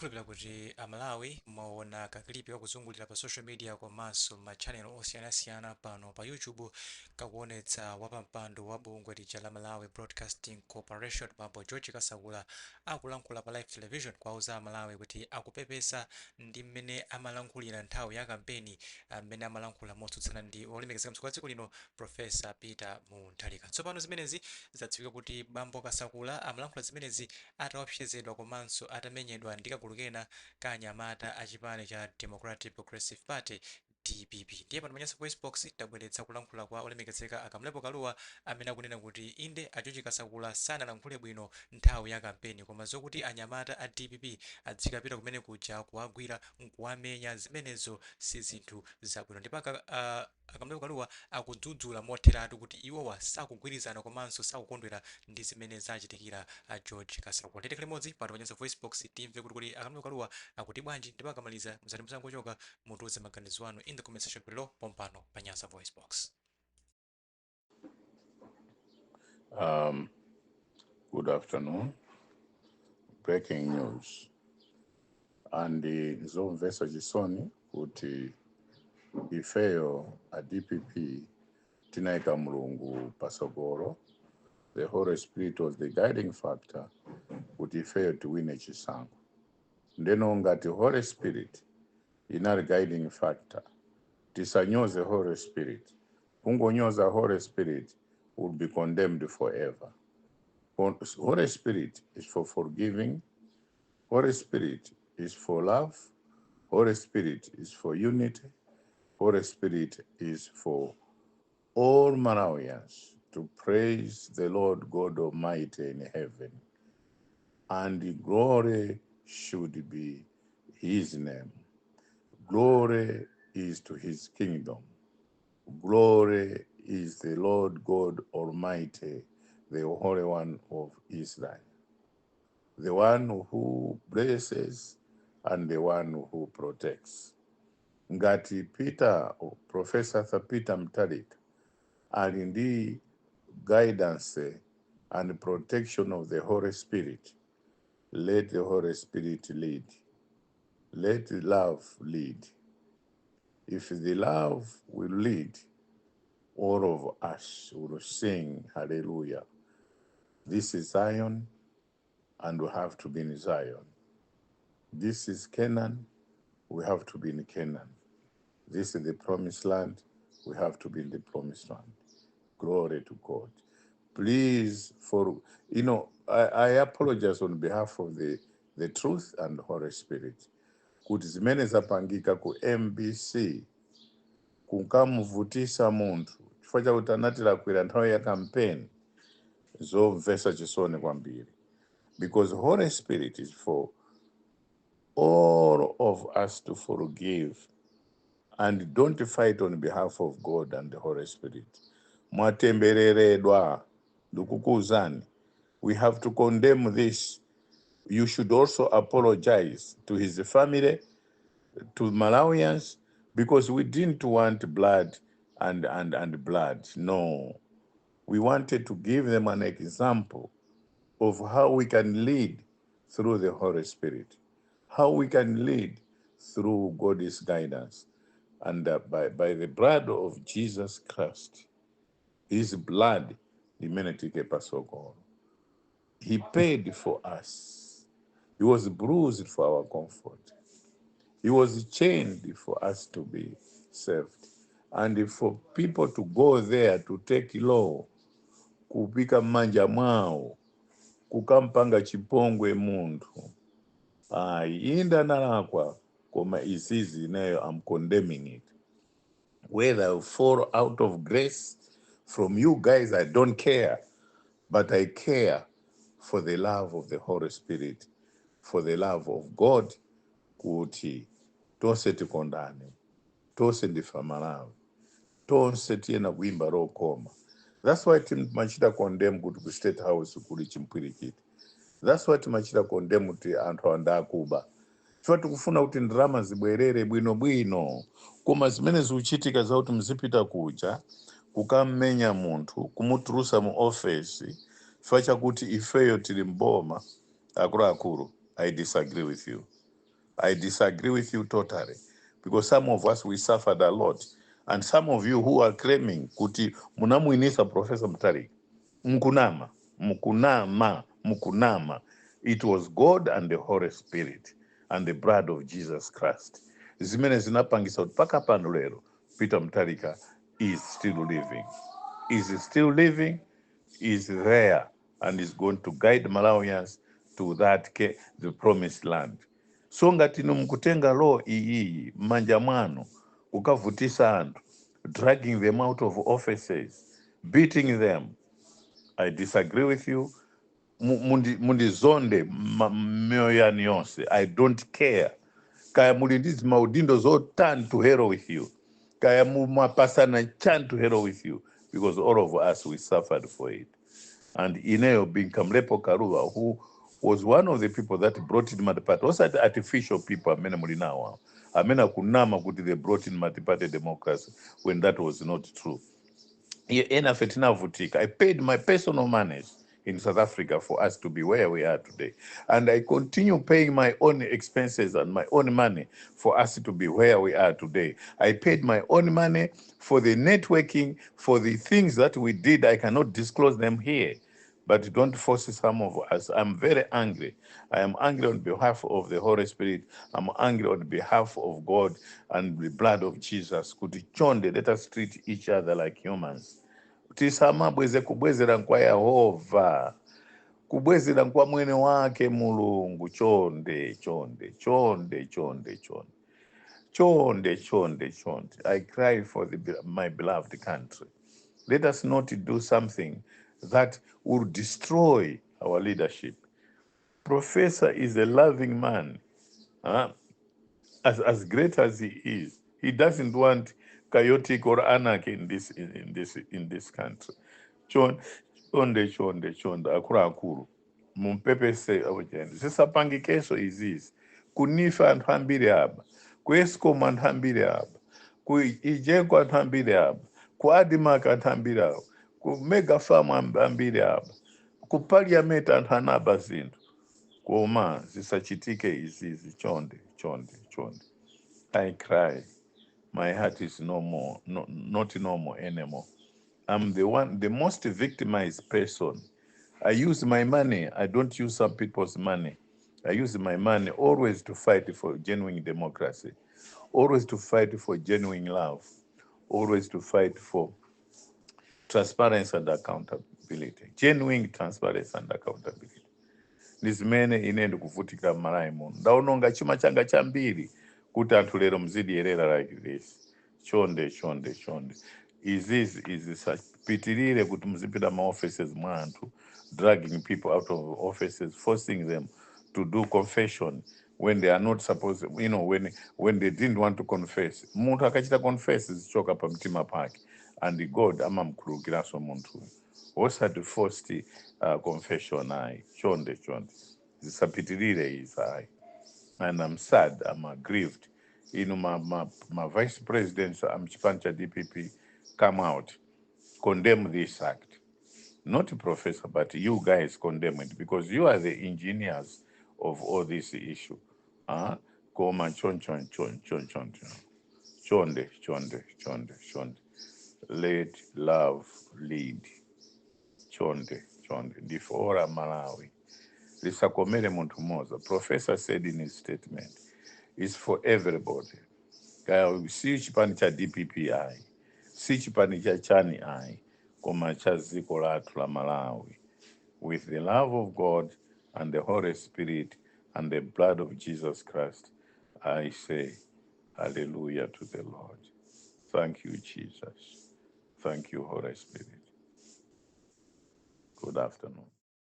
kulipira kuti Malawi mwaona kaklipi kakuzungulira pa social media komanso ma channel osiyanasiyana pano pa YouTube kakuonetsa wapampando wa bungwe lija la Malawi Broadcasting Corporation bambo George Kasakula akulankhula pa live television kwauza Malawi kuti akupepesa ndi mmene amalankhulira nthawi ya kampeni mmene amalankhula motsutsana ndi olemekezeka mtsogoleri wa dziko lino Professor Peter Mutharika. Tsopano zimenezi zadziwika kuti bambo Kasakula amalankhula zimenezi atawapsezedwa komanso atamenyedwa ndi kagulu kena ka Anyamata a chipani cha Democratic Progressive Party DPP. Ndiye pano Nyasa VoiceBox tabweretsa kulankhula kwa olemekezeka Kamlepo Kalua amene akunena kuti inde achochi Kasakula sanalankhule bwino nthawi ya kampeni koma zokuti Anyamata a DPP adzikapita kumene kuja kuwagwira nkuwamenya zimenezo si zinthu zabwino. Ndipaka Kamlepo Kalua akudzudzula motheratu kuti iwowa sakugwirizana komanso sakukondwera ndi zimene zachitikira George Kasakula. Tete limodzi pano Nyasa VoiceBox timve kuti Kamlepo Kalua akuti bwanji ndipakamaliza mzati msangochoka mutuze maganizo anu in the comment section below pompano pa Nyasa VoiceBox. Good afternoon. Breaking news. And Zomwe chisoni kuti ifeyo a DPP tinaika mulungu pasogolo. The Holy Spirit was the guiding factor kuti ifeyo tiwine chisankho. Ndeno ngati Holy Spirit inali guiding factor. Tisanyoze Holy Spirit. Kungonyoza Holy Spirit will be condemned forever. Holy Spirit is for forgiving. Holy Spirit is for love. Holy Spirit is for unity. Holy Spirit is for all Malawians to praise the Lord God Almighty in heaven. And the glory should be his name. Glory is to his kingdom. Glory is the Lord God Almighty, the Holy One of Israel, the one who blesses and the one who protects. Ngati Peter, or Professor Peter Mutharika, ali ndi guidance and protection of the Holy Spirit, let the Holy Spirit lead. Let love lead. If the love will lead, all of us will sing hallelujah. This is Zion, and we have to be in Zion. This is Canaan, we have to be in Canaan. This is the promised land, we have to be in the promised land. Glory to God. Please, I apologize on behalf of the truth and the Holy Spirit. Kuti zimene zapangika ku MBC kunkamuvutisa munthu chifukwa chakuti anatira kwira nthawi ya campaign zomvetsa chisoni kwambiri. Because Holy Spirit is for all of us to forgive and don't fight on behalf of God and the Holy Spirit. Mwatembereredwa ndikukuuzani. We have to condemn this. You should also apologize to his family, to Malawians, because we didn't want blood and blood. No. We wanted to give them an example of how we can lead through the Holy Spirit, how we can lead through God's guidance. And by the blood of Jesus Christ, his blood, limenetike pasogolo. He paid for us. He was bruised for our comfort. He was chained for us to be saved. And for people to go there to take law, kupika manja mwao, kukampanga chipongwe munthu. Inda nalakwa, koma izizi nayo I'm condemning it. Whether I fall out of grace from you guys, I don't care. But I care for the love of the Holy Spirit, for the love of God, kuti tonse tikondane, tonse ndifa Malawi, tonse tiena kuimba rokoma. That's why timachita condemn kuti ku State House kuli chimpwirikiti. That's why timachita condemn kuti anthu andakuba. Chifukwa tikufuna kuti ndrama zibwerere bwino. Koma zimene zikuchitika za kuti mzipita kuja, kukamenya munthu, kumutulusa mu office, chifukwa chakuti ifeyo tili mboma, akuluakulu, I disagree with you. I disagree with you totally. Because some of us, we suffered a lot. And some of you who are claiming, kuti munamuinisa Professor Mutharika, mkunama, mkunama, mkunama. It was God and the Holy Spirit and the blood of Jesus Christ. Zimene zinapangisa kuti paka pano lero, Peter Mutharika is still living. Is still living, is there, and is going to guide Malawians to that the promised land. So ngati mkutenga law iyi manja mwanu ukavutisa anthu, dragging them out of offices, beating them, I disagree with you. Mundizonde mioyo yanu yonse. I don't care. Kaya muli ndizi maudindo zotani to hell with you. Kaya mumapasana chan to hell with you. Because all of us, we suffered for it. And Ineo being Kamlepo Kalua, who was one of the people that brought in Matipati, also the artificial people, amena mulinawa. Amena kunama kuti they brought in Matipati democracy when that was not true. I paid my personal money in South Africa for us to be where we are today. And I continue paying my own expenses and my own money for us to be where we are today. I paid my own money for the networking, for the things that we did. I cannot disclose them here, but don't force some of us. I'm very angry. I am angry on behalf of the Holy Spirit. I'm angry on behalf of God and the blood of Jesus. Kuti chonde, let us treat each other like humans. Tisamabweze kubwezera nkwa Yehova, kubwezera nkwa mwene wake Mulungu. Chonde, chonde, chonde, chonde, chonde, chonde, chonde, chonde. I cry for my beloved country. Let us not do something that will destroy our leadership. Professor is a loving man. As great as he is, he doesn't want chaotic or anarchy in this country. Chonde akulu mumpepese awujende sisapangikeso izizi kunifa anthu ambiri aba, ku Eskom anthu ambiri aba, ku Ijeko anthu ambiri aba, ku Adimak anthu ambiri aba, ku Mega Farm ambiri aba, ku Parliament anthu anaba zinthu. Koma zisachitike izizi. Chonde. I cry. My heart is not normal anymore. I'm the most victimized person. I use my money. I don't use some people's money. I use my money always to fight for genuine democracy, always to fight for genuine love, always to fight for transparency and accountability, genuine transparency and accountability. Ndizimene ine ndikuvutika Malawi muno. Ndaononga chuma changa chambiri kuti anthu lero mzidiyerera like this. Chonde. Izi sapitirire kuti mzipita ma offices mwa anthu, dragging people out of offices, forcing them to do confession when they are not supposed, when they didn't want to confess. Munthu akachita confess zichoka pa mtima pake, and God amamkhululukiranso munthu. Osati forced confession ayi. Chonde. Zisapitirire izi. And I'm sad, I'm aggrieved. My vice president, Mchipancha DPP, come out, condemn this act. Not a professor, but you guys condemn it, because you are the engineers of all this issue. Koma chonde. Let love lead. Chonde. Ndifora Malawi. Lisakomere muntu moza. Professor said in his statement, it's for everybody. Si chipani cha DPP ayi, si chipani cha chani ayi, koma cha ziko lathu la Malawi. With the love of God and the Holy Spirit and the blood of Jesus Christ, I say hallelujah to the Lord. Thank you, Jesus. Thank you, Holy Spirit. Good afternoon.